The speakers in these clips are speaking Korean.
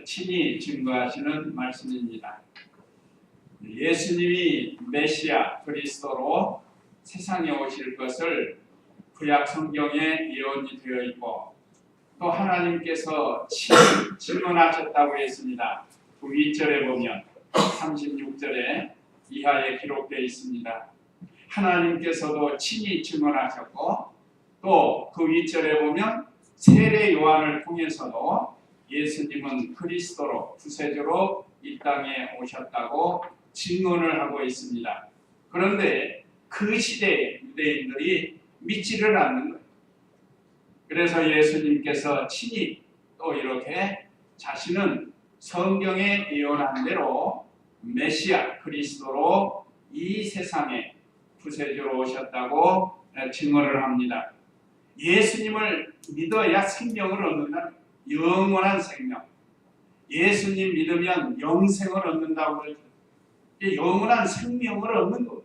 친히 증거하시는 말씀입니다. 예수님이 메시아 그리스도로 세상에 오실 것을 구약 성경에 예언이 되어 있고 또 하나님께서 친히 증언하셨다고 했습니다. 그 윗절에 보면 36절에 이하에 기록되어 있습니다. 하나님께서도 친히 증언하셨고 또 그 윗절에 보면 세례 요한을 통해서도 예수님은 그리스도로 구세주로 이 땅에 오셨다고 증언을 하고 있습니다. 그런데 그 시대에 유대인들이 믿지를 않는 거예요. 그래서 예수님께서 친히 또 이렇게 자신은 성경에 예언한 대로 메시아 그리스도로 이 세상에 구세주로 오셨다고 증언을 합니다. 예수님을 믿어야 생명을 얻는다. 영원한 생명. 예수님 믿으면 영생을 얻는다고 그러죠. 영원한 생명을 얻는 것.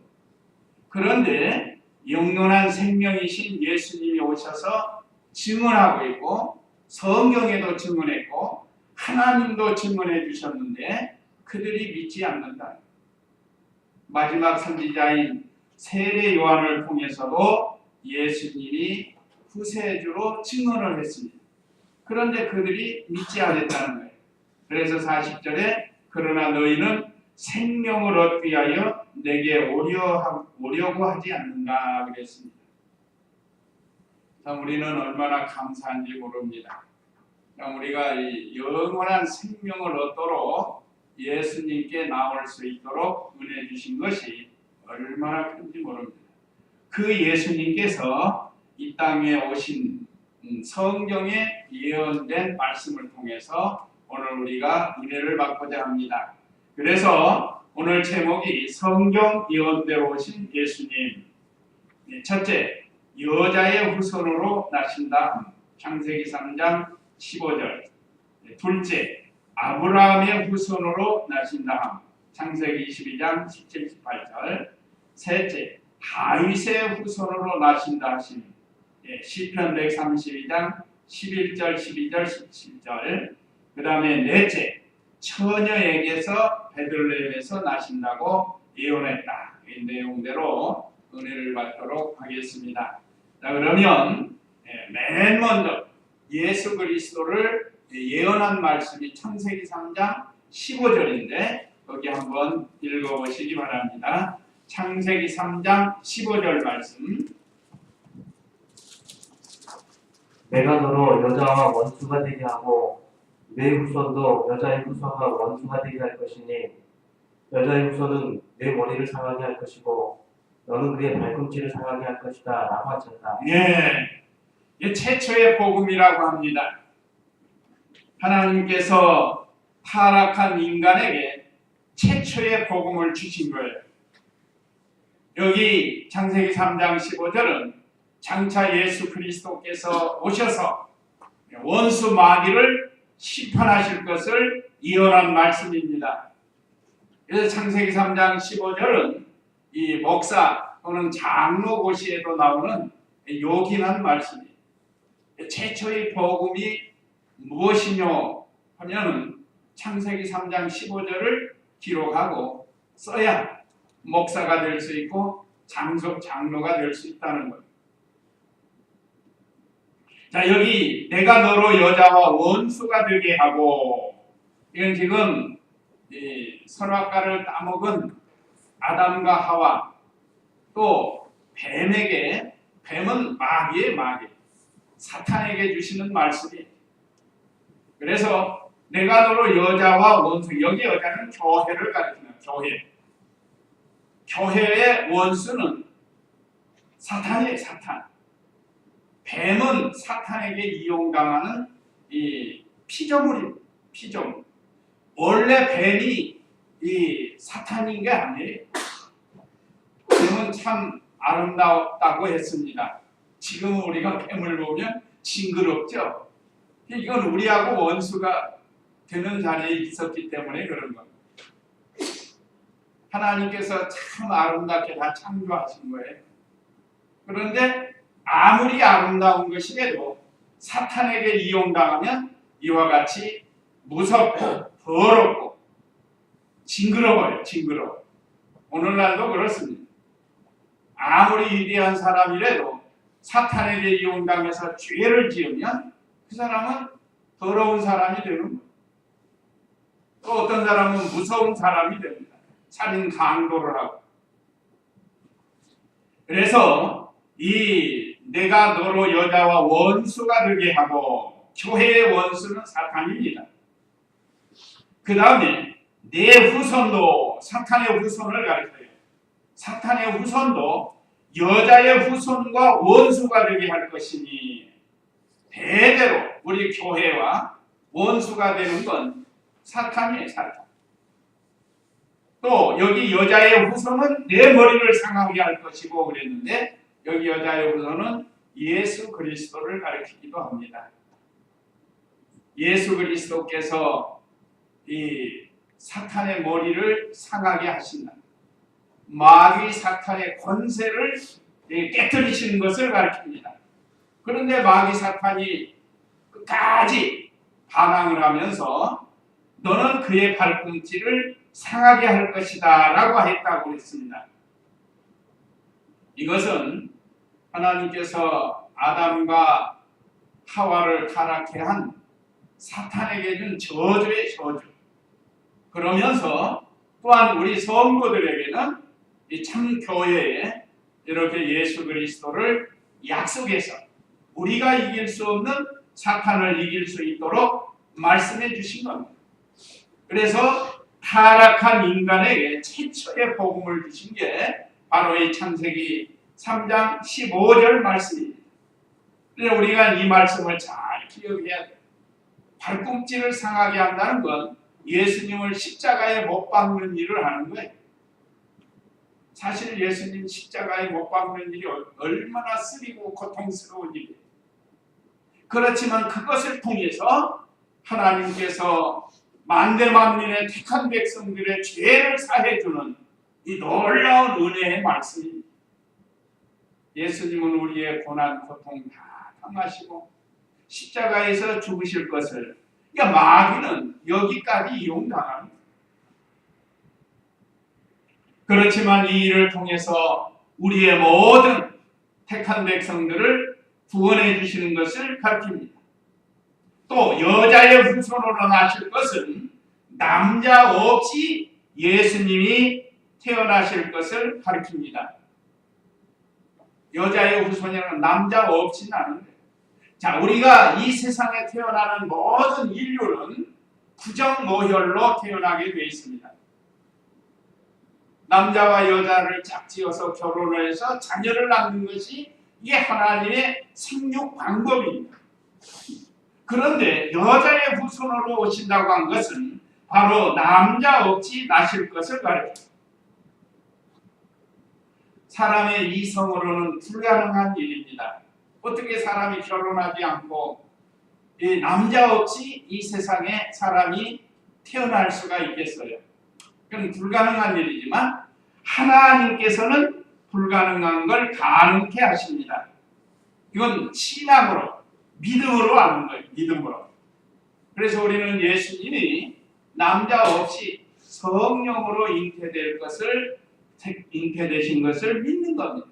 그런데 영원한 생명이신 예수님이 오셔서 증언하고 있고 성경에도 증언했고 하나님도 증언해 주셨는데 그들이 믿지 않는다. 마지막 선지자인 세례 요한을 통해서도 예수님이 구세주로 증언을 했습니다. 그런데 그들이 믿지 않았다는 거예요. 그래서 40절에 그러나 너희는 생명을 얻기 위하여 내게 오려고 하지 않는다 그랬습니다. 참 우리는 얼마나 감사한지 모릅니다. 우리가 이 영원한 생명을 얻도록 예수님께 나올 수 있도록 은혜 주신 것이 얼마나 큰지 모릅니다. 그 예수님께서 이 땅에 오신 성경에 예언된 말씀을 통해서 오늘 우리가 은혜를 받고자 합니다. 그래서 오늘 제목이 성경 예언대로 오신 예수님. 첫째, 여자의 후손으로 나신다. 창세기 3장 15절. 둘째, 아브라함의 후손으로 나신다. 창세기 22장 17, 18절. 셋째, 다윗의 후손으로 나신다 하심. 시편 132장 11절, 12절, 17절. 그 다음에 넷째, 처녀에게서 베들레헴에서 나신다고 예언했다. 이 내용대로 은혜를 받도록 하겠습니다. 자, 그러면 맨 먼저 예수 그리스도를 예언한 말씀이 창세기 3장 15절인데 여기 한번 읽어보시기 바랍니다. 창세기 3장 15절 말씀. 내가 너로 여자와 원수가 되게 하고 내 후손도 여자의 후손과 원수가 되게 할 것이니 여자의 후손은 내 머리를 상하게 할 것이고 너는 그의 발꿈치를 상하게 할 것이다 라고 하셨다. 이 최초의 복음이라고 합니다. 하나님께서 타락한 인간에게 최초의 복음을 주신 거예요. 여기 창세기 3장 15절은 장차 예수 그리스도께서 오셔서 원수 마귀를 심판하실 것을 예언한 말씀입니다. 그래서 창세기 3장 15절은 이 목사 또는 장로 고시에도 나오는 요긴한 말씀이에요. 최초의 복음이 무엇이뇨 하면은 창세기 3장 15절을 기록하고 써야 목사가 될 수 있고 장로가 될 수 있다는 거예요. 자, 여기 내가 너로 여자와 원수가 되게 하고, 이건 지금 선악과를 따먹은 아담과 하와 또 뱀에게, 뱀은 마귀의 마귀, 사탄에게 주시는 말씀이에요. 그래서 내가 너로 여자와 원수, 여기 여자는 교회를 가리키는 교회. 교회의 원수는 사탄이에요, 사탄. 뱀은 사탄에게 이용당하는 이 피조물입니다. 피조물. 원래 뱀이 이 사탄인 게 아니에요. 뱀은 참 아름답다고 했습니다. 지금 우리가 뱀을 보면 징그럽죠. 이건 우리하고 원수가 되는 자리에 있었기 때문에 그런 겁니다. 하나님께서 참 아름답게 다 창조하신 거예요. 그런데 아무리 아름다운 것이라도 사탄에게 이용당하면 이와 같이 무섭고 더럽고 징그러워요. 징그러워. 오늘날도 그렇습니다. 아무리 위대한 사람이라도 사탄에게 이용당해서 죄를 지으면 그 사람은 더러운 사람이 되는 거예요. 또 어떤 사람은 무서운 사람이 됩니다. 살인 강도를 하고. 그래서 이 내가 너로 여자와 원수가 되게 하고, 교회의 원수는 사탄입니다. 그 다음에 내 후손도 사탄의 후손을 가리켜요. 사탄의 후손도 여자의 후손과 원수가 되게 할 것이니, 대대로 우리 교회와 원수가 되는 건 사탄이에요. 사탄. 또 여기 여자의 후손은 내 머리를 상하게 할 것이고 그랬는데, 여기 여자의 후손은 예수 그리스도를 가리키기도 합니다. 예수 그리스도께서 이 사탄의 머리를 상하게 하신다. 마귀 사탄의 권세를 깨뜨리시는 것을 가리킵니다. 그런데 마귀 사탄이 끝까지 반항을 하면서 너는 그의 발꿈치를 상하게 할 것이다 라고 했다고 했습니다. 이것은 하나님께서 아담과 하와를 타락케 한 사탄에게 준 저주의 저주. 그러면서 또한 우리 성도들에게는 이 참 교회에 이렇게 예수 그리스도를 약속해서 우리가 이길 수 없는 사탄을 이길 수 있도록 말씀해 주신 겁니다. 그래서 타락한 인간에게 최초의 복음을 주신 게 바로 이 창세기 3장 15절 말씀입니다. 그래서 우리가 이 말씀을 잘 기억해야 돼요. 발꿈치를 상하게 한다는 건 예수님을 십자가에 못 박는 일을 하는 거예요. 사실 예수님 십자가에 못 박는 일이 얼마나 쓰리고 고통스러운 일이에요. 그렇지만 그것을 통해서 하나님께서 만대만민의 택한 백성들의 죄를 사해주는 이 놀라운 은혜의 말씀입니다. 예수님은 우리의 고난, 고통 다 당하시고 십자가에서 죽으실 것을, 그러니까 마귀는 여기까지 이용당합니다. 그렇지만 이 일을 통해서 우리의 모든 택한 백성들을 구원해 주시는 것을 가르칩니다. 또 여자의 후손으로 나실 것은 남자 없이 예수님이 태어나실 것을 가르칩니다. 여자의 후손이라는 남자 없이 나는 거예요. 자, 우리가 이 세상에 태어나는 모든 인류는 부정모혈로 태어나게 되어 있습니다. 남자와 여자를 짝지어서 결혼을 해서 자녀를 낳는 것이 이게 하나님의 생육 방법입니다. 그런데 여자의 후손으로 오신다고 한 것은 바로 남자 없이 나실 것을 가르칩니다. 사람의 이성으로는 불가능한 일입니다. 어떻게 사람이 결혼하지 않고 이 남자 없이 이 세상에 사람이 태어날 수가 있겠어요? 그건 불가능한 일이지만 하나님께서는 불가능한 걸 가능케 하십니다. 이건 신앙으로, 믿음으로 아는 거예요. 믿음으로. 그래서 우리는 예수님이 남자 없이 성령으로 잉태되신 것을 믿는 겁니다.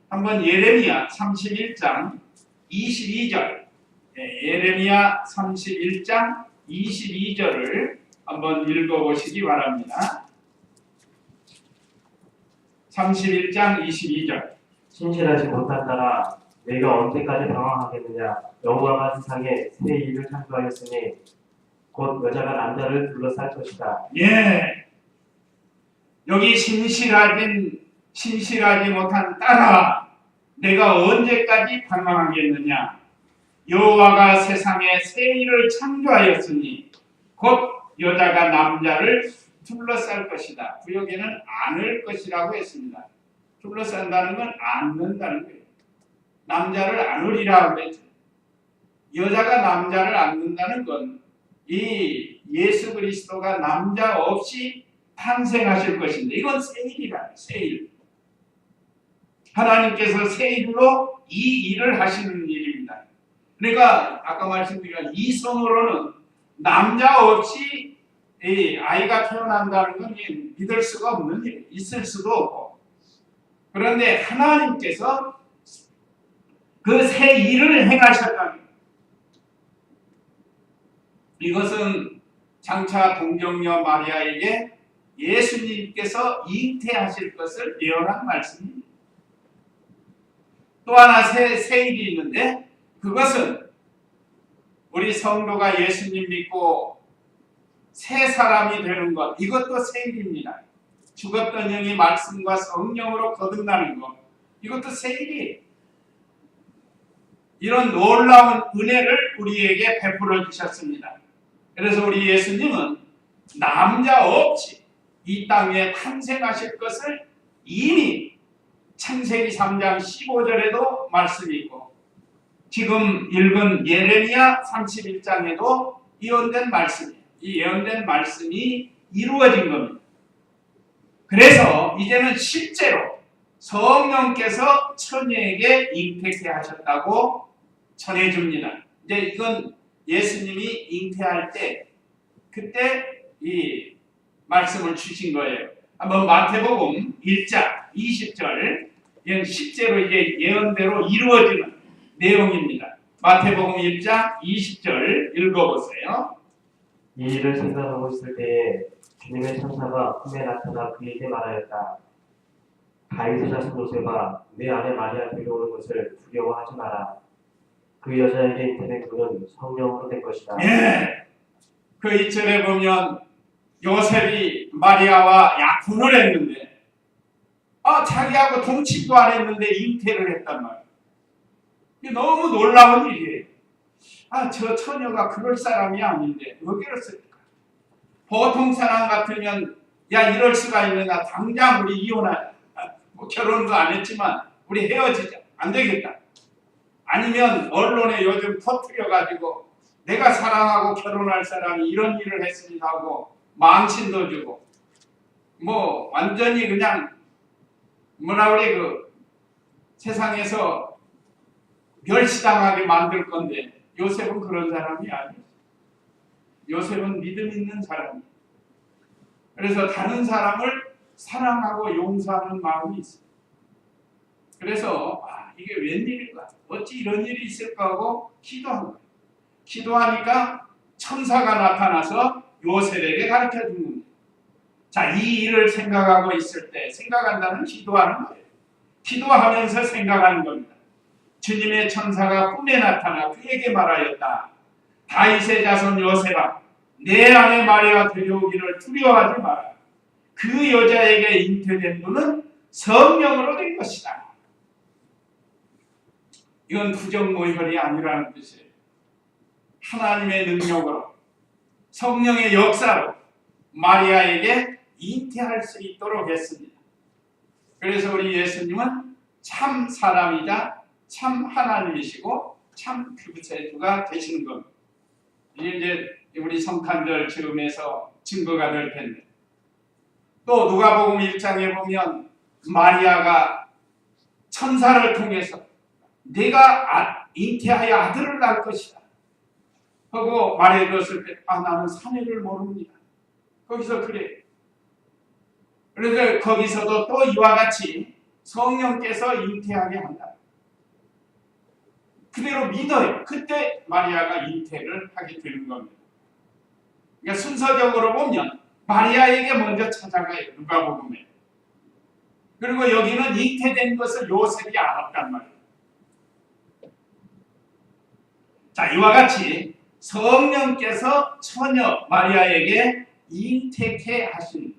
한번 예레미야 31장 22절, 예레미야 31장 22절을 한번 읽어보시기 바랍니다. 31장 22절. 신실하지 못한 자라 내가 언제까지 방황하겠느냐. 여호와가 세상에 새 일을 창조하였으니 곧 여자가 남자를 둘러쌀 것이다. 예. 여기 신실하지 못한 딸아, 내가 언제까지 방황하겠느냐. 여호와가 세상에 새 일을 창조하였으니 곧 여자가 남자를 둘러쌀 것이다. 구역에는 안을 것이라고 했습니다. 둘러싼다는 건 안는다는 거예요. 남자를 안으리라고 했죠. 여자가 남자를 안는다는 건 이 예수 그리스도가 남자 없이 탄생하실 것인데, 이건 새 일이라, 새 일. 하나님께서 새 일로 이 일을 하시는 일입니다. 그러니까 아까 말씀드린 이성으로는 남자 없이 이 아이가 태어난다는 건 믿을 수가 없는 일, 있을 수도 없고. 그런데 하나님께서 그 새 일을 행하셨다는 것. 이것은 장차 동정녀 마리아에게 예수님께서 잉태하실 것을 예언한 말씀입니다. 또 하나 새 일이 있는데, 그것은 우리 성도가 예수님 믿고 새 사람이 되는 것, 이것도 새 일입니다. 죽었던 영이 말씀과 성령으로 거듭나는 것, 이것도 새 일이에요. 이런 놀라운 은혜를 우리에게 베풀어 주셨습니다. 그래서 우리 예수님은 남자 없이 이 땅에 탄생하실 것을 이미 창세기 3장 15절에도 말씀이 있고, 지금 읽은 예레미야 31장에도 예언된 말씀이에요. 이 예언된 말씀이 이루어진 겁니다. 그래서 이제는 실제로 성령께서 처녀에게 잉태케 하셨다고 전해줍니다. 이제 이건 예수님이 잉태할 때 그때 이 말씀을 주신 거예요. 한번 마태복음 1장 20절, 이건 실제로 이게 예언대로 이루어지는 내용입니다. 마태복음 1장 20절 읽어보세요. 이 일을 생각하고 있을 때에 주님의 천사가 꿈에 나타나 그에게 말하였다. 다윗의 자손 요셉아, 내 아내 마리아 데려오는 것을 두려워하지 마라. 그 여자에게 잉태된 그는 성령으로 된 것이다. 예, 그 2절에 보면 요셉이 마리아와 약혼을 했는데, 자기하고 동침도 안 했는데 잉태를 했단 말이에요. 이게 너무 놀라운 일이에요. 저 처녀가 그럴 사람이 아닌데 왜 그랬을까? 보통 사람 같으면 이럴 수가 있느냐, 당장 우리 이혼하자. 결혼도 안 했지만 우리 헤어지자. 안 되겠다. 아니면 언론에 요즘 터뜨려가지고 내가 사랑하고 결혼할 사람이 이런 일을 했습니다 하고 망신도 주고, 완전히 그냥 세상에서 멸시당하게 만들 건데, 요셉은 그런 사람이 아니에요. 요셉은 믿음 있는 사람이에요. 그래서 다른 사람을 사랑하고 용서하는 마음이 있어요. 그래서 이게 웬일인가, 어찌 이런 일이 있을까 하고 기도한 거예요. 기도하니까 천사가 나타나서 요셉에게 가르쳐 준 겁니다. 자, 이 일을 생각하고 있을 때, 생각한다는 기도하는 거예요. 기도하면서 생각하는 겁니다. 주님의 천사가 꿈에 나타나 그에게 말하였다. 다윗의 자손 요셉아, 내 아내 마리아 데려오기를 두려워하지 마라. 그 여자에게 잉태된 분은 성령으로 된 것이다. 이건 부정모혈이 아니라는 뜻이에요. 하나님의 능력으로, 성령의 역사로 마리아에게 잉태할 수 있도록 했습니다. 그래서 우리 예수님은 참 사람이자 참 하나님이시고 참 구세주가 되시는 겁니다. 이제 우리 성탄절 즈음에서 증거가 될 텐데, 또 누가복음 1장에 보면 마리아가 천사를 통해서 네가 잉태하여 아들을 낳을 것이다 하고 말해줬을 때, 나는 사내를 모릅니다. 거기서 그래. 그래서 거기서도 또 이와 같이 성령께서 잉태하게 한다. 그대로 믿어요. 그때 마리아가 잉태를 하게 되는 겁니다. 그러니까 순서적으로 보면 마리아에게 먼저 찾아가요. 누가복음에. 그리고 여기는 잉태된 것을 요셉이 알았단 말이에요. 자, 이와 같이 성령께서 처녀 마리아에게 잉태케 하신,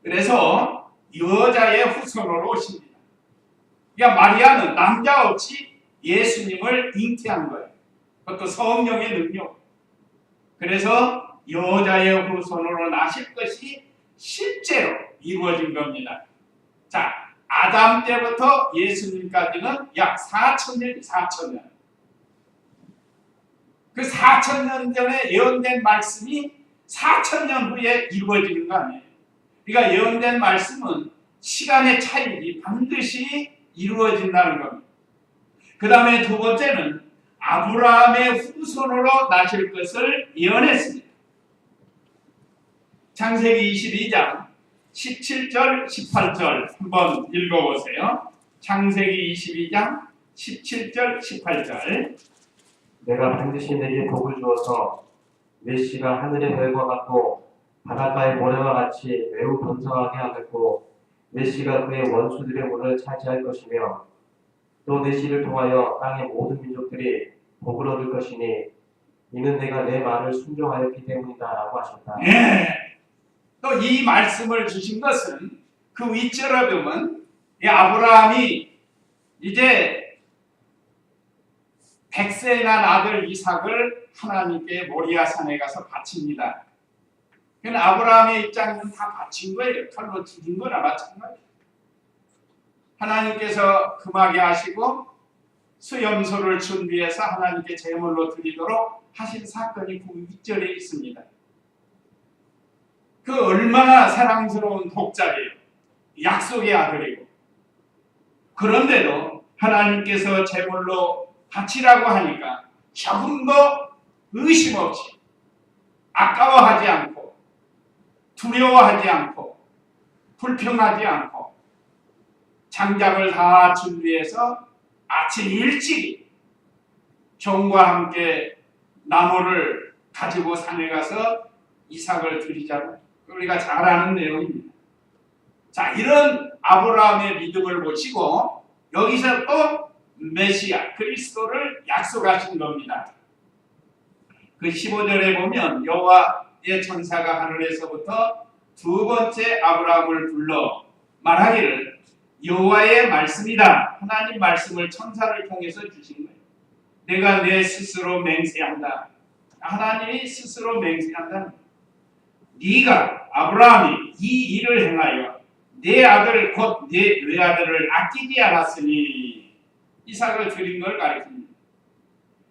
그래서 여자의 후손으로 오십니다. 그러니까 마리아는 남자 없이 예수님을 잉태한 거예요. 그것도 성령의 능력. 그래서 여자의 후손으로 나실 것이 실제로 이루어진 겁니다. 자, 아담 때부터 예수님까지는 약 4,000년, 4,000년. 그 4,000년 전에 예언된 말씀이 4,000년 후에 이루어지는 거 아니에요. 그러니까 예언된 말씀은 시간의 차이이 반드시 이루어진다는 겁니다. 그 다음에 두 번째는 아브라함의 후손으로 나실 것을 예언했습니다. 창세기 22장 17절 18절 한번 읽어보세요. 창세기 22장 17절 18절. 내가 반드시 내게 복을 주어서 내 씨가 하늘의 별과 같고 바닷가의 모래와 같이 매우 번성하게 하겠고 내 씨가 그의 원수들의 문을 차지할 것이며 또 내 씨를 통하여 땅의 모든 민족들이 복을 얻을 것이니 이는 내가 내 말을 순종하였기 때문이다 라고 하셨다. 예. 또 이 말씀을 주신 것은 그 윗절에 보면 이 아브라함이 이제 100세에 난 아들 이삭을 하나님께 모리아 산에 가서 바칩니다. 그건 아브라함의 입장에서는 다 바친 거예요. 칼로 죽인 거나 마찬가지예요. 하나님께서 금하게 하시고 수염소를 준비해서 하나님께 제물로 드리도록 하신 사건이 그 윗절에 있습니다. 그 얼마나 사랑스러운 독자예요. 약속의 아들이고. 그런데도 하나님께서 제물로 바치라고 하니까 조금도 의심 없이 아까워하지 않고 두려워하지 않고 불평하지 않고 장작을 다 준비해서 아침 일찍 종과 함께 나무를 가지고 산에 가서 이삭을 드리자고 우리가 잘 아는 내용입니다. 자, 이런 아브라함의 믿음을 보시고 여기서 또 메시아 그리스도를 약속하신 겁니다. 그 15절에 보면 여호와의 천사가 하늘에서부터 두 번째 아브라함을 불러 말하기를 여호와의 말씀이다. 하나님 말씀을 천사를 통해서 주신 거예요. 내가 내 스스로 맹세한다. 하나님이 스스로 맹세한다. 네가 아브라함이 이 일을 행하여 내 아들 곧 내 외아들을 아끼지 않았으니 이삭을 드린 걸 가리킵니다.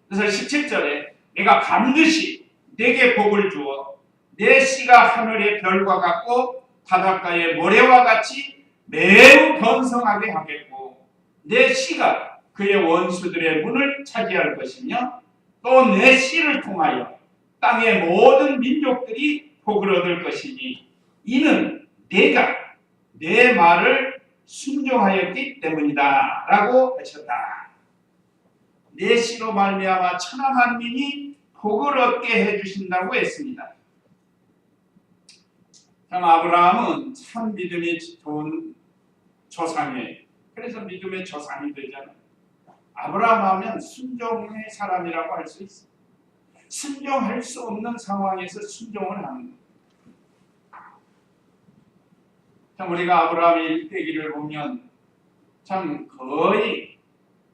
그래서 17절에 내가 반드시 내게 복을 주어 내 씨가 하늘의 별과 같고 바닷가의 모래와 같이 매우 번성하게 하겠고 내 씨가 그의 원수들의 문을 차지할 것이며 또 내 씨를 통하여 땅의 모든 민족들이 복을 얻을 것이니 이는 내가 내 말을 순종하였기 때문이다 라고 하셨다. 내 씨로 말미암아 천하 만민이 복을 얻게 해주신다고 했습니다. 참 아브라함은 참 믿음이 좋은 조상이에요. 그래서 믿음의 조상이 되잖아요. 아브라함 하면 순종의 사람이라고 할 수 있어요. 순종할 수 없는 상황에서 순종을 하는 거예요. 참 우리가 아브라함의 일대기를 보면 참 거의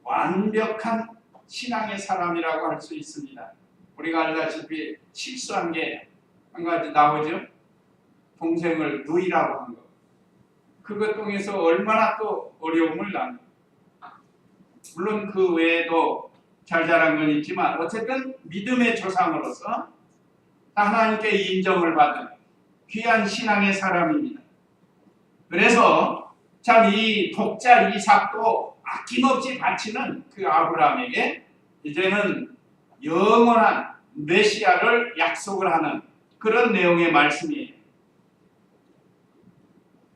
완벽한 신앙의 사람이라고 할 수 있습니다. 우리가 알다시피 실수한 게 한 가지 나오죠. 동생을 누이라고 한 거. 그것 통해서 얼마나 또 어려움을 나누. 물론 그 외에도 잘 자란 건 있지만 어쨌든 믿음의 조상으로서 하나님께 인정을 받은 귀한 신앙의 사람입니다. 그래서 참 이 독자 이삭도 아낌없이 바치는 그 아브라함에게 이제는 영원한 메시아를 약속을 하는 그런 내용의 말씀이에요.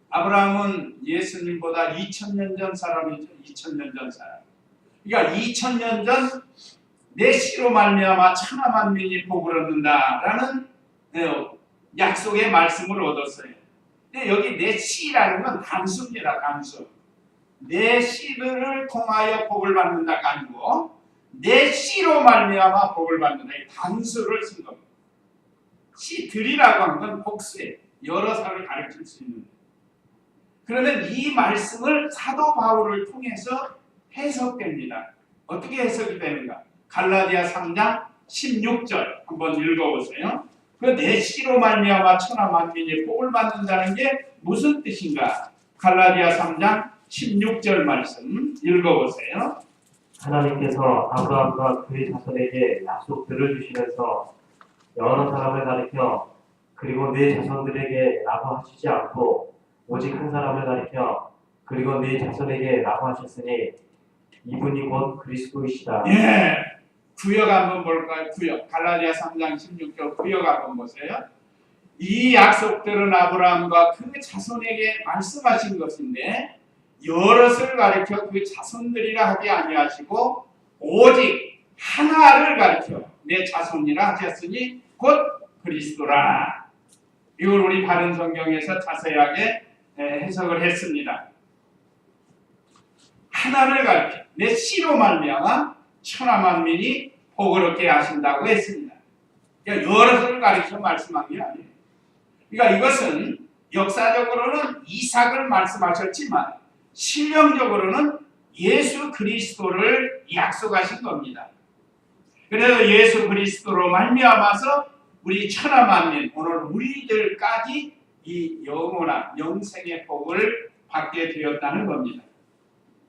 아브라함은 예수님보다 2000년 전 사람이죠. 2000년 전 사람. 그러니까 2000년 전 내 씨로 말미암아 천하 만민이 복을 얻는다라는 약속의 말씀을 얻었어요. 근데 여기 내 씨라는 건 단수입니다. 단수. 내 씨를 통하여 복을 받는다가 아니고 내 씨로 말미암아 복을 받는다. 이 단수를 쓴 겁니다. 씨들이라고 하는 건 복수예요. 여러 사람을 가르칠 수 있는. 그러면 이 말씀을 사도 바울을 통해서 해석됩니다. 어떻게 해석이 되는가? 갈라디아 3장 16절 한번 읽어보세요. 그 내 씨로 말미암아 천하 만민이 복을 받는다는 게 무슨 뜻인가? 갈라디아 3장 16절 말씀 읽어보세요. 하나님께서 아브라함과 그의 자손에게 약속들을 주시면서 여러 사람을 가리켜 그리고 네 자손들에게 라고 하시지 않고 오직 한 사람을 가리켜 그리고 네 자손에게 라고 하셨으니 이분이 곧 그리스도이시다. 예, 구역 한번 볼까요? 구역. 갈라디아 3장 16절 구역 한번 보세요. 이 약속들은 아브라함과 그 자손에게 말씀하신 것인데 여럿을 가리켜 그 자손들이라 하지 아니하시고 오직 하나를 가리켜 내 자손이라 하셨으니 곧 그리스도라. 이걸 우리 바른 성경에서 자세하게 해석을 했습니다. 하나를 가리켜 내 씨로 말미암아 천하 만민이 복을 얻게 하신다고 했습니다. 그러니까 여럿을 가리켜 말씀한 게 아니에요. 그러니까 이것은 역사적으로는 이삭을 말씀하셨지만 실령적으로는 예수 그리스도를 약속하신 겁니다. 그래서 예수 그리스도로 말미암아서 우리 천하 만민 오늘 우리들까지 이 영원한 영생의 복을 받게 되었다는 겁니다.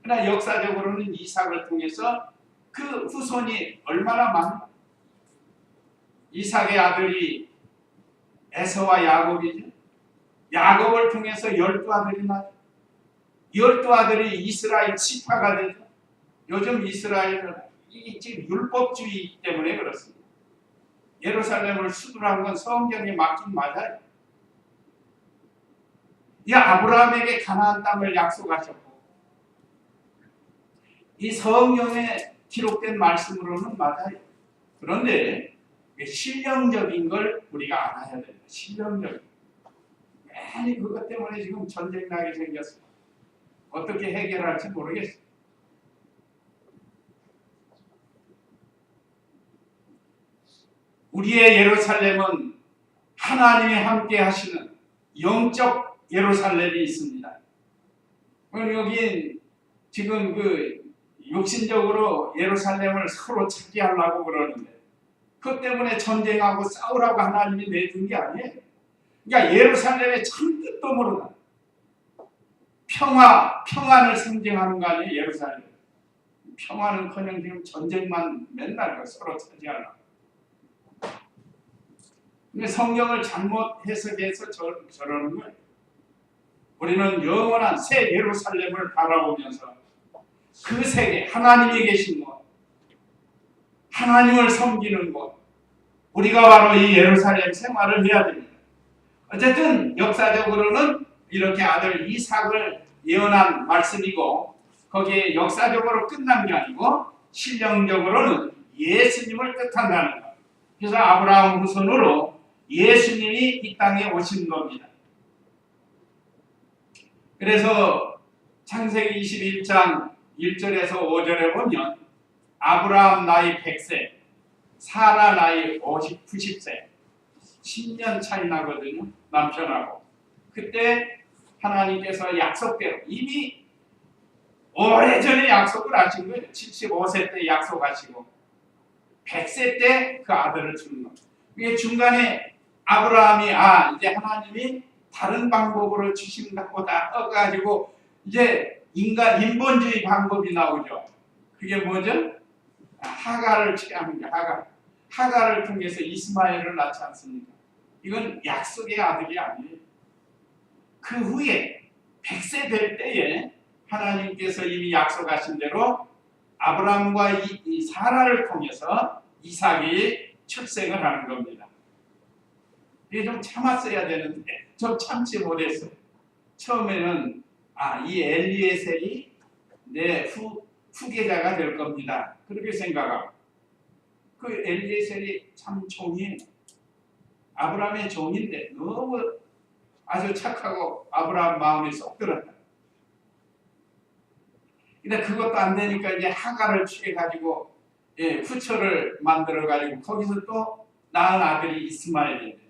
그러나 역사적으로는 이삭을 통해서 그 후손이 얼마나 많나? 이삭의 아들이 에서와 야곱이죠. 야곱을 통해서 12아들이 나죠. 12아들이 이스라엘 지파가 되죠. 요즘 이스라엘은 지금 율법주의 때문에 그렇습니다. 예루살렘을 수도로 한 건 성경에 맞긴 맞아요. 이 아브라함에게 가나안 땅을 약속하셨고 이 성경에 기록된 말씀으로는 맞아요. 그런데 신령적인 걸 우리가 알아야 됩니다. 신령적인. 괜히 그것 때문에 지금 전쟁 나게 생겼어요. 어떻게 해결할지 모르겠어요. 우리의 예루살렘은 하나님이 함께 하시는 영적 예루살렘이 있습니다. 여기 지금 육신적으로 예루살렘을 서로 차지하려고 그러는데 그것 때문에 전쟁하고 싸우라고 하나님이 내준 게 아니에요. 그러니까 예루살렘의 참 뜻도 모르는 평안을 상징하는 거 아니에요. 예루살렘. 평안은커녕 지금 전쟁만 맨날 서로 차지하려고. 근데 성경을 잘못 해석해서 저러는 거예요. 우리는 영원한 새 예루살렘을 바라보면서 그 세계, 하나님이 계신 곳, 하나님을 섬기는 곳, 우리가 바로 이 예루살렘 생활을 해야 됩니다. 어쨌든 역사적으로는 이렇게 아들 이삭을 예언한 말씀이고 거기에 역사적으로 끝난 게 아니고 신령적으로는 예수님을 뜻한다는 것. 그래서 아브라함 후손으로 예수님이 이 땅에 오신 겁니다. 그래서 창세기 21장 1절에서 5절에 보면 아브라함 나이 100세, 사라 나이 90세, 10년 차이 나거든요. 남편하고. 그때 하나님께서 약속대로 이미 오래전에 약속을 하신 거예요. 75세 때 약속하시고 100세 때 그 아들을 주는 거예요. 이게 중간에 아브라함이 이제 하나님이 다른 방법으로 주신다고 다 떠가지고 이제 인본주의 방법이 나오죠. 그게 뭐죠? 하가를 취하는 게 하가를 통해서 이스마엘을 낳지 않습니까? 이건 약속의 아들이 아니에요. 그 후에 100세 될 때에 하나님께서 이미 약속하신 대로 아브라함과 이 사라를 통해서 이삭이 출생을 하는 겁니다. 이게 좀 참았어야 되는데 좀 참지 못했어요. 처음에는 이 엘리에셀이 내 후계자가 될 겁니다. 그렇게 생각하고 그 엘리에셀이 참 종이에요. 아브라함의 종인데 너무 아주 착하고 아브라함 마음에 쏙 들었다. 근데 그것도 안 되니까 이제 하가를 취해가지고 후처를 만들어가지고 거기서 또 낳은 아들이 이스마엘인데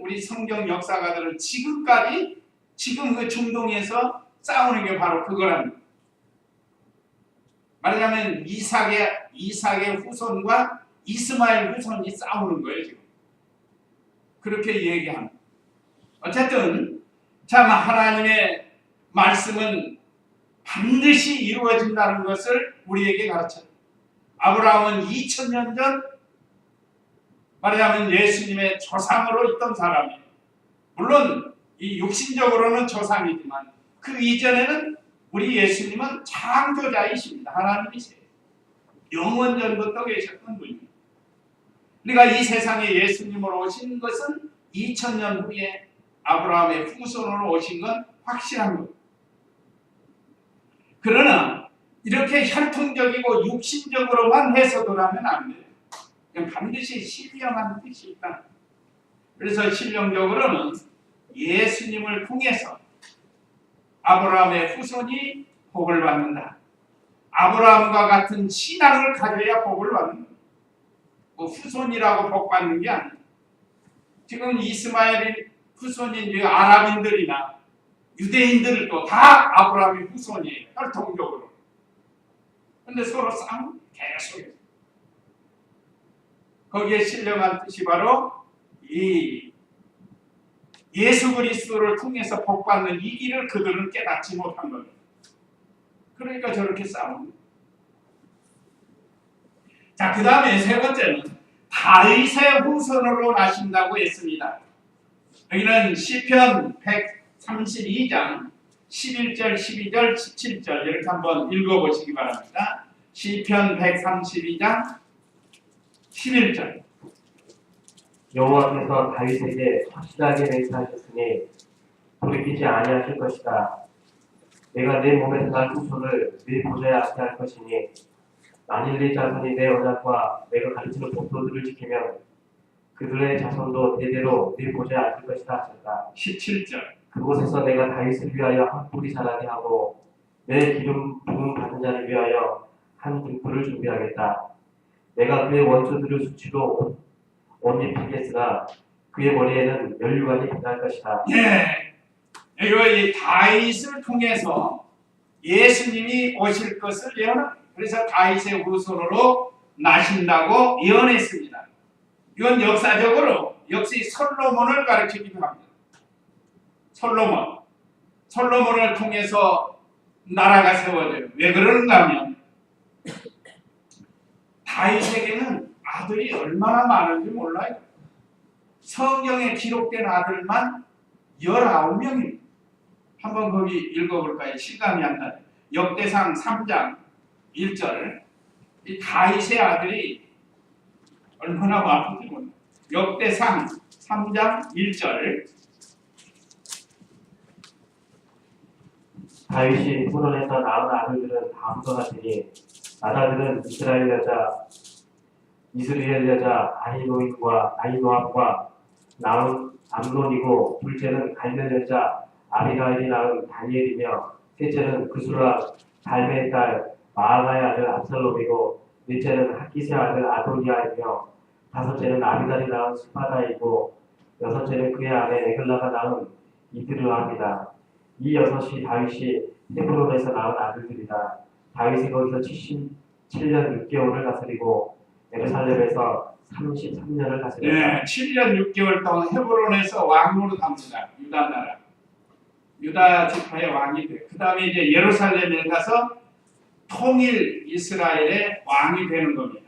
우리 성경 역사가들은 지금까지 지금 그 중동에서 싸우는 게 바로 그거랍니다. 말하자면 이삭의 후손과 이스마엘 후손이 싸우는 거예요 지금. 그렇게 얘기합니다. 어쨌든 참 하나님의 말씀은 반드시 이루어진다는 것을 우리에게 가르쳐요. 아브라함은 2000년 전 말하자면 예수님의 조상으로 있던 사람이에요. 물론 이 육신적으로는 조상이지만 그 이전에는 우리 예수님은 창조자이십니다. 하나님이세요. 영원 전부터 계셨던 분이에요. 그러니까 이 세상에 예수님으로 오신 것은 2000년 후에 아브라함의 후손으로 오신 건 확실한 거예요. 그러나 이렇게 혈통적이고 육신적으로만 해석을 하면 안 돼요. 그냥 반드시 신령한 뜻이 있다. 그래서 신령적으로는 예수님을 통해서 아브라함의 후손이 복을 받는다. 아브라함과 같은 신앙을 가져야 복을 받는 거예요. 뭐 후손이라고 복 받는 게 아니에요. 지금 이스마엘이 후손인 아랍인들이나 유대인들도 다 아브라함의 후손이에요. 혈통적으로. 근데 서로 싸움 계속해서. 거기에 신령한 뜻이 바로 이 예수 그리스도를 통해서 복받는 이 길을 그들은 깨닫지 못한 겁니다. 그러니까 저렇게 싸우는. 자, 그 다음에 세 번째는 다윗의 후손으로 나신다고 했습니다. 여기는 시편 132장 11절, 12절, 17절 이렇게 한번 읽어보시기 바랍니다. 시편 132장 11절. 여호와께서 다윗에게 확실하게 맹세하셨으니 돌이키지 아니하실 것이다. 내가 내 몸에서 난 후손을 네 보좌에 앉게 할 것이니 만일 네 자손이 내 언약과 내가 가르치는 법도들을 지키면 그들의 자손도 대대로 네 보좌에 앉을 것이다 하셨다. 17절. 그곳에서 내가 다윗을 위하여 한 뿔이 자라게 하고 내 기름 부음 받은 자를 위하여 한 등불을 준비하겠다. 내가 그의 원수들을 수치로 옷 입히겠으나 그의 머리에는 면류관이 빛날 것이다. 예. 이거 이 다윗을 통해서 예수님이 오실 것을 예언합니다. 그래서 다윗의 후손으로 나신다고 예언했습니다. 이건 역사적으로 역시 솔로몬을 가르치기도 합니다. 솔로몬을 통해서 나라가 세워져요. 왜 그러는가 하면 다윗에게는 아들이 얼마나 많은지 몰라요. 성경에 기록된 아들만 19명입니다. 한번 거기 읽어볼까요? 실감이 안 나요. 역대상 3장 1절. 이 다윗의 아들이 얼마나 많은지 몰라요. 역대상 3장 1절. 다윗이 후손에서 낳은 아들들은 다음과 같으니 아다들은 이스라엘 여자 아히노함과 낳은 암논이고 둘째는 갈멜 여자 아비가일이 낳은 다니엘이며 셋째는 그수라 달메의 딸 마아가의 아들 압살롬이고 넷째는 학기스의 아들 아도니아이며 다섯째는 아비달이 낳은 스파다이고 여섯째는 그의 아내 에글라가 낳은 이드르함이다. 이 여섯이 다윗이 헤브론에서 낳은 아들들이다. 다윗이 거기서 77년 6개월을 다스리고 예루살렘에서 33년을 다스렸다. 네, 7년 6개월 동안 헤브론에서 왕으로 갑니다. 유다 나라. 유다 지파의 왕이 돼요. 그 다음에 이제 예루살렘에 가서 통일 이스라엘의 왕이 되는 겁니다.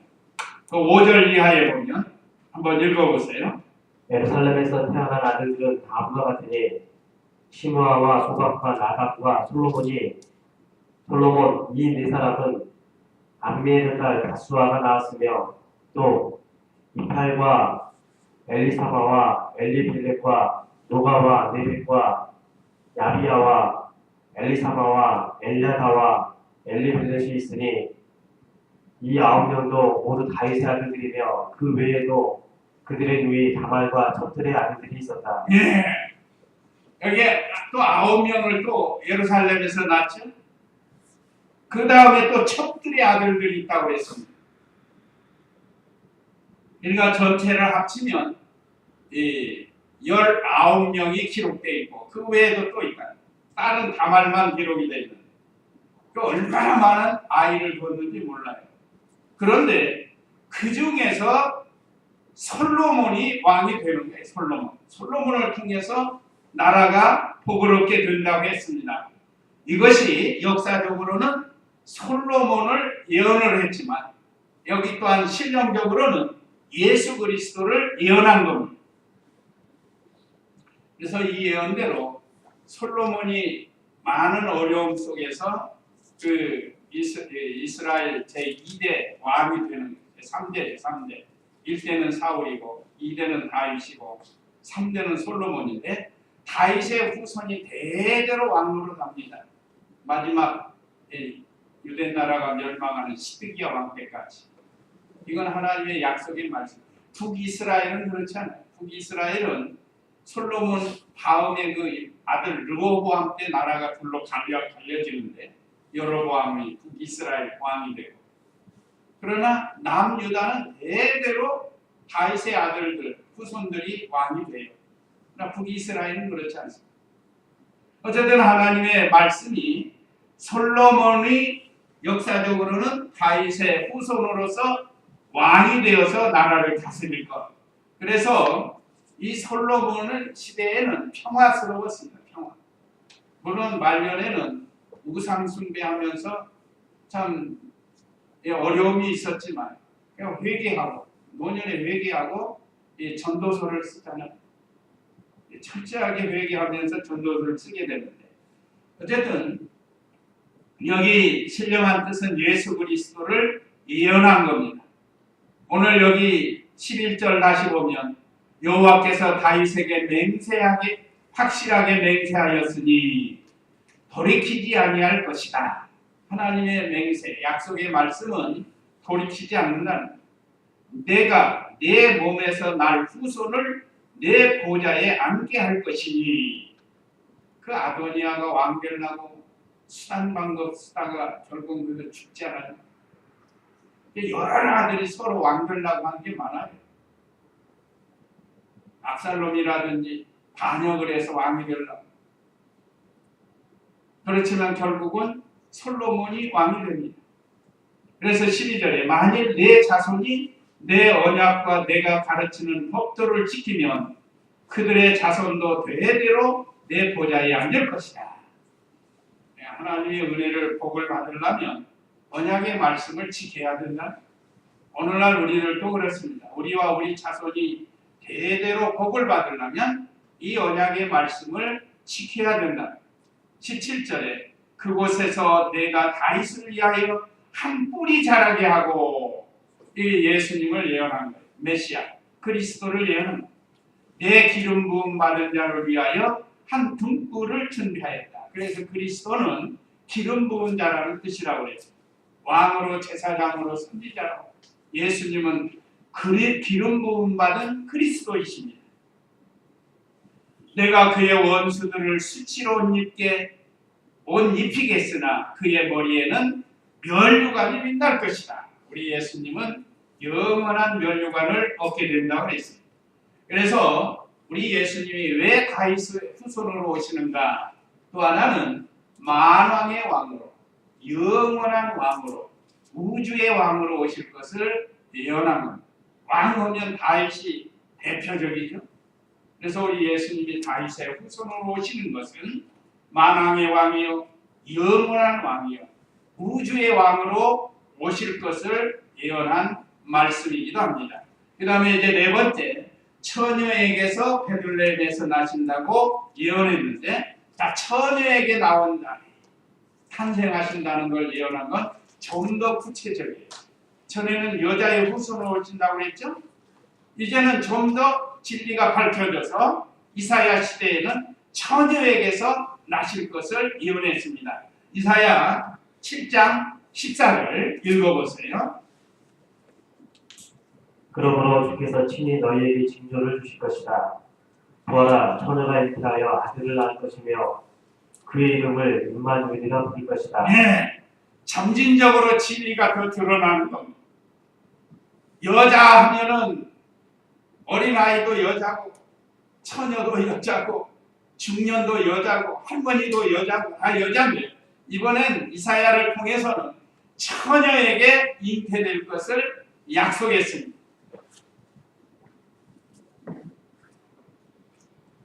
그 5절 이하에 보면 한번 읽어보세요. 예루살렘에서 태어난 아들들은 다음과 같으니 시므아와 소박과 나답과 솔로몬 이 네 사람은 암미엘의 딸 다수아가 낳았으며 또 이팔과 엘리사바와 엘리벨렉과 노가와 네벡과 야비야와 엘리사바와 엘야다와 엘리벨렛이 있으니 이 9명도 모두 다윗의 아들들이며 그 외에도 그들의 누이 다말과 첩들의 아들들이 있었다. 예. 여기에 또 9명을 또 예루살렘에서 낳죠. 그 다음에 또 첩들의 아들들이 있다고 했습니다. 그러니까 전체를 합치면 19명이 기록되어 있고 그 외에도 또 있다. 다른 다말만 기록이 되어 있는데 그 얼마나 많은 아이를 뒀는지 몰라요. 그런데 그 중에서 솔로몬이 왕이 되는 거예요. 솔로몬을 통해서 나라가 복을 얻게 된다고 했습니다. 이것이 역사적으로는 솔로몬을 예언을 했지만 여기 또한 신령적으로는 예수 그리스도를 예언한 겁니다. 그래서 이 예언대로 솔로몬이 많은 어려움 속에서 그 이스라엘 제2대 왕이 되는 3대. 1대는 사울이고 2대는 다윗이고 3대는 솔로몬인데 다윗의 후손이 대대로 왕으로 갑니다. 마지막 유대 나라가 멸망하는 시드기야 왕 때까지. 이건 하나님의 약속의 말씀. 북이스라엘은 그렇지 않아요. 북이스라엘은 솔로몬 다음에 그 아들 르호보암 때 나라가 둘로 갈려지는데 여로보암이 북이스라엘 왕이 되고, 그러나 남유다는 대대로 다윗의 아들들 후손들이 왕이 돼요. 그러나 북이스라엘은 그렇지 않습니다. 어쨌든 하나님의 말씀이 솔로몬이 역사적으로는 다윗의 후손으로서 왕이 되어서 나라를 다스릴 것. 그래서 이 솔로몬 시대에는 평화스러웠습니다. 평화. 물론 말년에는 우상 숭배하면서 참 어려움이 있었지만 회개하고 노년에 회개하고 전도서를 쓰잖아요. 철저하게 회개하면서 전도서를 쓰게 되는데, 어쨌든 여기 신령한 뜻은 예수 그리스도를 예언한 겁니다. 오늘 여기 11절 다시 보면 여호와께서 다윗에게 맹세하게 확실하게 맹세하였으니 돌이키지 아니할 것이다. 하나님의 맹세, 약속의 말씀은 돌이키지 않는다는 거예요. 내가 내 몸에서 날 후손을 내 보좌에 앉게 할 것이니, 그 아도니아가 왕되려고 수단 방법 쓰다가 결국 그도 죽지 않아요. 여러 아들이 서로 왕되려고 하는 게 많아요. 압살롬이라든지 반역을 해서 왕이 되려고. 그렇지만 결국은 솔로몬이 왕이 됩니다. 그래서 12절에 만일 내 자손이 내 언약과 내가 가르치는 법도를 지키면 그들의 자손도 대대로 내 보좌에 앉을 것이다. 하나님의 은혜를 복을 받으려면 언약의 말씀을 지켜야 된다. 오늘날 우리들도 그렇습니다. 우리와 우리 자손이 대대로 복을 받으려면 이 언약의 말씀을 지켜야 된다. 17절에 그곳에서 내가 다윗을 위하여 한 뿔이 자라게 하고, 이 예수님을 예언한 거예요. 메시아 그리스도를 예언한 거예요. 내 기름 부음 받은 자를 위하여 한 등불을 준비하였다. 그래서 그리스도는 기름 부은 자라는 뜻이라고 그랬어요. 왕으로 제사장으로 선지자로. 예수님은 기름 부음 받은 그리스도이십니다. 내가 그의 원수들을 수치로 옷 입히겠으나 그의 머리에는 면류관이 빛날 것이다. 우리 예수님은 영원한 면류관을 얻게 된다고 했습니다. 그래서 우리 예수님이 왜 다윗의 후손으로 오시는가? 또 하나는 만왕의 왕으로, 영원한 왕으로, 우주의 왕으로 오실 것을 예언한 겁니다. 왕하면 다윗이 대표적이죠. 그래서 우리 예수님이 다윗의 후손으로 오시는 것은 만왕의 왕이요, 영원한 왕이요, 우주의 왕으로 오실 것을 예언한 말씀이기도 합니다. 그 다음에 이제 네 번째, 처녀에게서 베들레헴에서 나신다고 예언했는데, 자, 처녀에게 나온다, 탄생하신다는 걸 예언한 건 좀 더 구체적이에요. 전에는 여자의 후손으로 오신다고 했죠. 이제는 좀 더 진리가 밝혀져서 이사야 시대에는 처녀에게서 나실 것을 예언했습니다. 이사야 7장 14절 읽어보세요. 그러므로 주께서 친히 너희에게 징조를 주실 것이다. 보아라, 처녀가 잉태하여 아들을 낳을 것이며 그의 이름을 임마누엘이라 부를 것이다. 네, 점진적으로 진리가 더 드러나는 겁니다. 여자 하면은 어린아이도 여자고, 처녀도 여자고, 중년도 여자고, 할머니도 여자고, 다 여자인데, 이번엔 이사야를 통해서는 처녀에게 잉태될 것을 약속했습니다.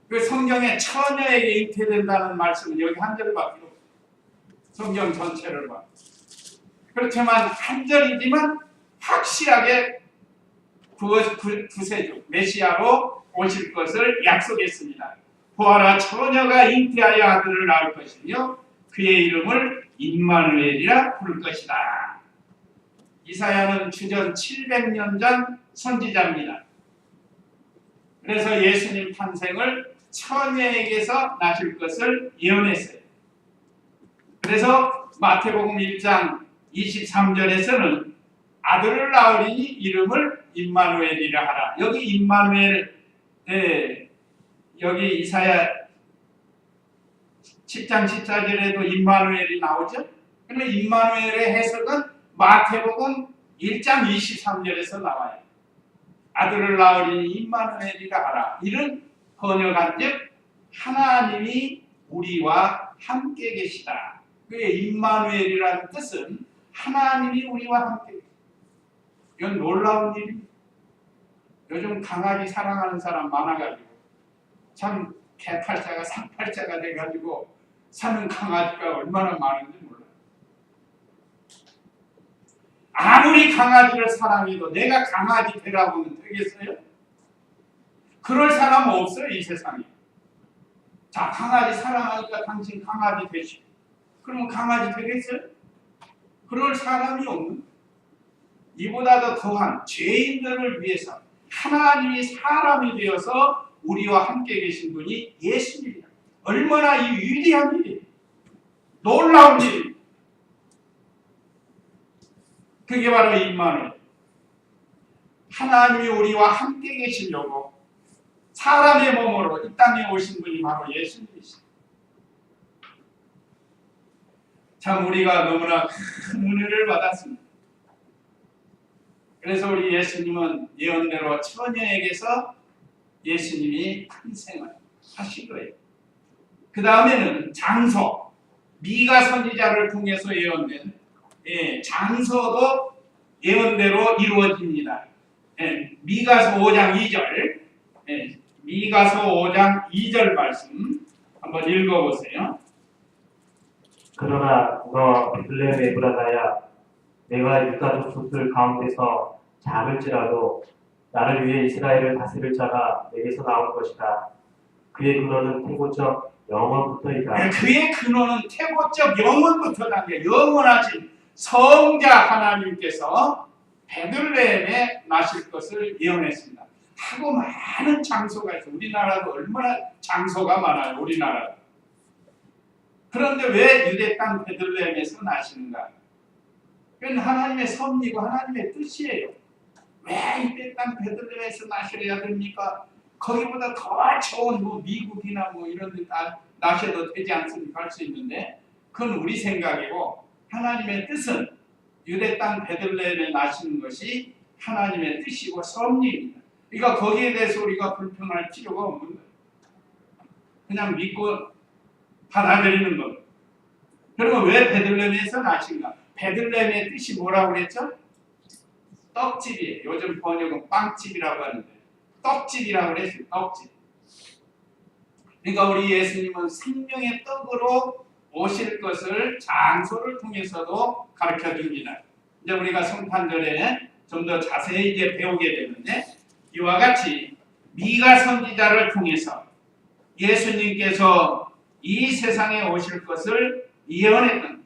그 성경에 처녀에게 잉태된다는 말씀은 여기 한 절밖에 없어요. 성경 전체를 봐. 그렇지만 한 절이지만 확실하게 구세주 메시아로 오실 것을 약속했습니다. 보아라, 처녀가 잉태하여 아들을 낳을 것이며 그의 이름을 임마누엘이라 부를 것이다. 이사야는 주전 700년 전 선지자입니다. 그래서 예수님 탄생을 처녀에게서 나실 것을 예언했어요. 그래서 마태복음 1장 23절에서는 아들을 낳으리니 이름을 임마누엘이라 하라. 여기 임마누엘, 여기 이사야 10장 14절에도 임마누엘이 나오죠. 그러면 임마누엘의 해석은 마태복음 1장 23절에서 나와요. 아들을 낳으리니 임마누엘이라 하라. 이런 번역한즉 하나님이 우리와 함께 계시다. 그게 임마누엘이라는 뜻은 하나님이 우리와 함께 계시다. 이건 놀라운 일입니다. 요즘 강아지 사랑하는 사람 많아가지고 참 개팔자가 상팔자가 돼가지고 사는 강아지가 얼마나 많은지 몰라요. 아무리 강아지를 사랑해도 내가 강아지 되라고는 되겠어요? 그럴 사람 없어요, 이 세상에. 자, 강아지 사랑하니까 당신 강아지 되시오. 그러면 강아지 되겠어요? 그럴 사람이 없는 거예요. 이보다도 더한 죄인들을 위해서 하나님이 사람이 되어서 우리와 함께 계신 분이 예수님이다. 얼마나 이 위대한 일이에요. 놀라운 일이에요. 그게 바로 임마누엘. 하나님이 우리와 함께 계시려고 사람의 몸으로 이 땅에 오신 분이 바로 예수님이시다. 참 우리가 너무나 큰 은혜를 받았습니다. 그래서 우리 예수님은 예언대로 처녀에게서 예수님이 탄생을 하신 거예요. 그 다음에는 장소, 미가 선지자를 통해서 예언된 장소도 예언대로 이루어집니다. 미가서 5장 2절, 미가서 5장 2절 말씀 한번 읽어보세요. 그러나 너 베들레헴 에브라다야, 내가 유다 족속들 가운데서 작을지라도 나를 위해 이스라엘을 다스릴 자가 내게서 나올 것이다. 그의 근원은 태고적 영원부터이다. 그의 근원은 태고적 영원부터다. 영원하신 성자 하나님께서 베들레헴에 나실 것을 예언했습니다. 하고 많은 장소가 있어요. 우리나라도 얼마나 장소가 많아요. 우리나라. 그런데 왜 유대 땅 베들레헴에서 나시는가? 그건 하나님의 섭리고 하나님의 뜻이에요. 왜 유대 땅 베들레헴에서 나셔야 됩니까? 거기보다 더 좋은 미국이나 이런 데 나셔도 되지 않습니까? 할 수 있는데 그건 우리 생각이고 하나님의 뜻은 유대 땅 베들레헴에 나시는 것이 하나님의 뜻이고 섭리입니다. 그러니까 거기에 대해서 우리가 불평할 필요가 없는 거예요. 그냥 믿고 받아들이는 겁니다. 그러면 왜 베들레헴에서 나신가? 베들레헴의 뜻이 뭐라고 그랬죠? 떡집이에요. 요즘 번역은 빵집이라고 하는데 떡집이라고 그랬어요. 떡집. 그러니까 우리 예수님은 생명의 떡으로 오실 것을 장소를 통해서도 가르쳐 줍니다. 이제 우리가 성탄절에 좀 더 자세히 이제 배우게 되는데 이와 같이 미가 선지자를 통해서 예수님께서 이 세상에 오실 것을 예언했던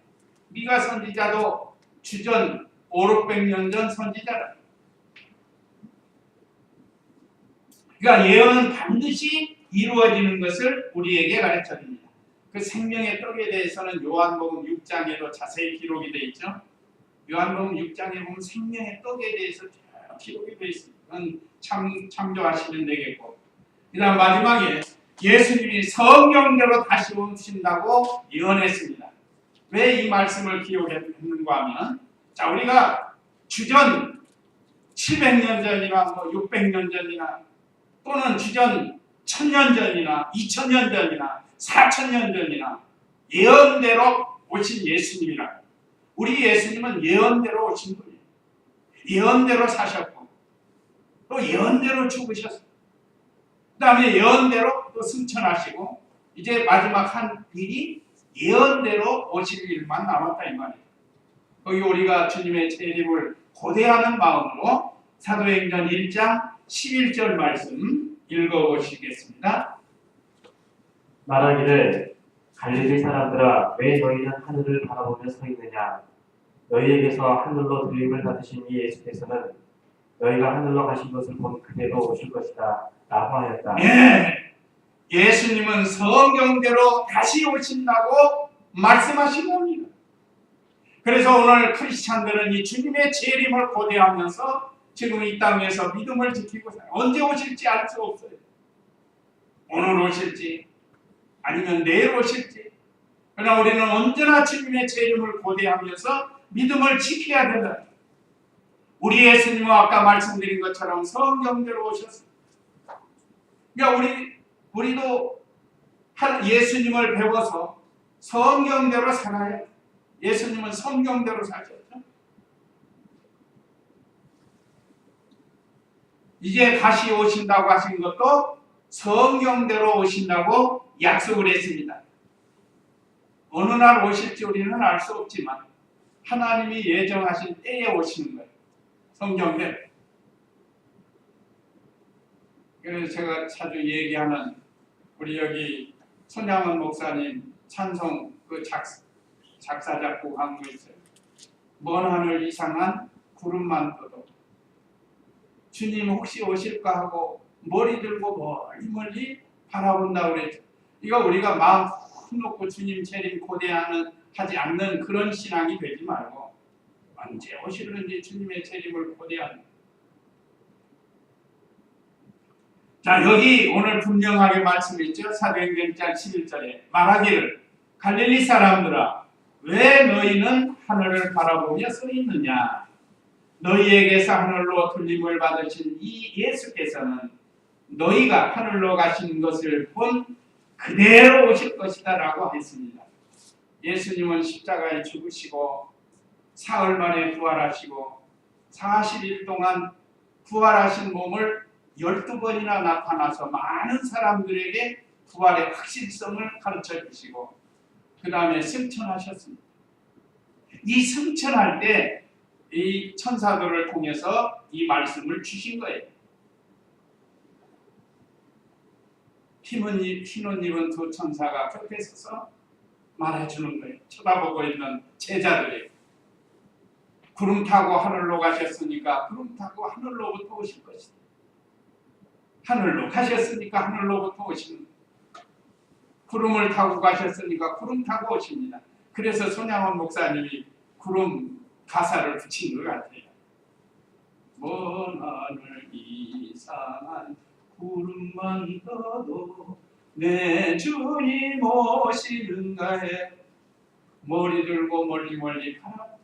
미가 선지자도 주전 500~600년 전 선지자라. 그러니까 예언은 반드시 이루어지는 것을 우리에게 가르쳐 줍니다. 그 생명의 떡에 대해서는 요한복음 6장에도 자세히 기록이 되어 있죠. 요한복음 6장에 보면 생명의 떡에 대해서 기록이 되어 있습니다. 참조하시면 되겠고, 그 다음 마지막에 예수님이 성경대로 다시 오신다고 예언했습니다. 왜 이 말씀을 기억했는가 하면, 자, 우리가 주전 700년 전이나 600년 전이나 또는 주전 1000년 전이나 2000년 전이나 4000년 전이나 예언대로 오신 예수님이라. 우리 예수님은 예언대로 오신 분이에요. 예언대로 사셨고 또 예언대로 죽으셨어요. 그 다음에 예언대로 또 승천하시고 이제 마지막 한 일이 예언대로 오실 일만 남았다 이 말이에요. 거기 우리가 주님의 재림을 고대하는 마음으로 사도행전 1장 11절 말씀 읽어보시겠습니다. 말하기를 갈릴리 사람들아, 왜 너희는 하늘을 바라보며 서 있느냐? 너희에게서 하늘로 들림을 받으신 이 예수께서는 너희가 하늘로 가신 것을 본 그대로 오실 것이다 라고 하였다. 예, 예수님은 성경대로 다시 오신다고 말씀하신 겁니다. 그래서 오늘 크리스찬들은 이 주님의 재림을 고대하면서 지금 이 땅에서 믿음을 지키고 살아요. 언제 오실지 알 수 없어요. 오늘 오실지 아니면 내일 오실지. 그러나 우리는 언제나 주님의 재림을 고대하면서 믿음을 지켜야 된다. 우리 예수님은 아까 말씀드린 것처럼 성경대로 오셨습니다. 그러니까 우리도 예수님을 배워서 성경대로 살아야 돼요. 예수님은 성경대로 사셨죠. 이제 다시 오신다고 하신 것도 성경대로 오신다고 약속을 했습니다. 어느 날 오실지 우리는 알 수 없지만 하나님이 예정하신 때에 오시는 거예요. 성경대로. 그래서 제가 자주 얘기하는 우리 여기 손양원 목사님 찬송 그 작사 작곡한 거 있어요. 먼 하늘 이상한 구름만 떠도 주님 혹시 오실까 하고 머리 들고 멀리 바라본다고 그랬죠. 이거 우리가 마음 큰 놓고 주님 재림 고대하지 않는 그런 신앙이 되지 말고 언제 오시는지 주님의 재림을 고대하는. 자, 여기 오늘 분명하게 말씀했죠. 사도행전 1장 11절에 말하기를 갈릴리 사람들아 왜 너희는 하늘을 바라보며 서 있느냐? 너희에게서 하늘로 들림을 받으신 이 예수께서는 너희가 하늘로 가신 것을 본 그대로 오실 것이다 라고 했습니다. 예수님은 십자가에 죽으시고 사흘 만에 부활하시고 40일 동안 부활하신 몸을 12번이나 나타나서 많은 사람들에게 부활의 확실성을 가르쳐 주시고 그 다음에 승천하셨습니다. 이 승천할 때 이 천사들을 통해서 이 말씀을 주신 거예요. 흰옷 입은 두 천사가 곁에 서서 말해주는 거예요. 쳐다보고 있는 제자들이 구름 타고 하늘로 가셨으니까 구름 타고 하늘로부터 오실 것이다. 하늘로 가셨으니까 하늘로부터 오시는 거예요. 구름을 타고 가셨으니까 구름 타고 오십니다. 그래서 손양원 목사님이 구름 가사를 붙인 것 같아요. 먼 하늘 이상한 구름만 떠도 내 주님 오시는가에 머리 들고 멀리 바라.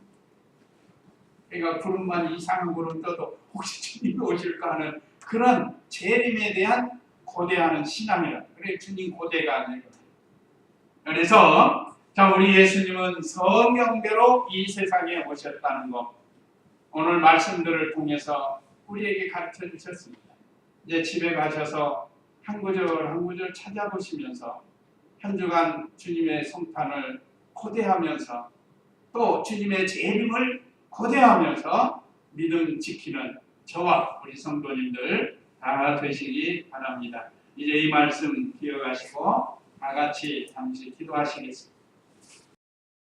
그러니까 구름만 이상한 구름 떠도 혹시 주님이 오실까 하는 그런 재림에 대한 고대하는 신앙이라. 그래 주님 고대가 아니에요. 그래서 자 우리 예수님은 성경대로 이 세상에 오셨다는 것 오늘 말씀들을 통해서 우리에게 가르쳐 주셨습니다. 이제 집에 가셔서 한 구절 한 구절 찾아보시면서 한 주간 주님의 성탄을 고대하면서 또 주님의 재림을 고대하면서 믿음 지키는 저와 우리 성도님들 다 되시기 바랍니다. 이제 이 말씀 기억하시고 다 같이 잠시 기도하시겠습니다.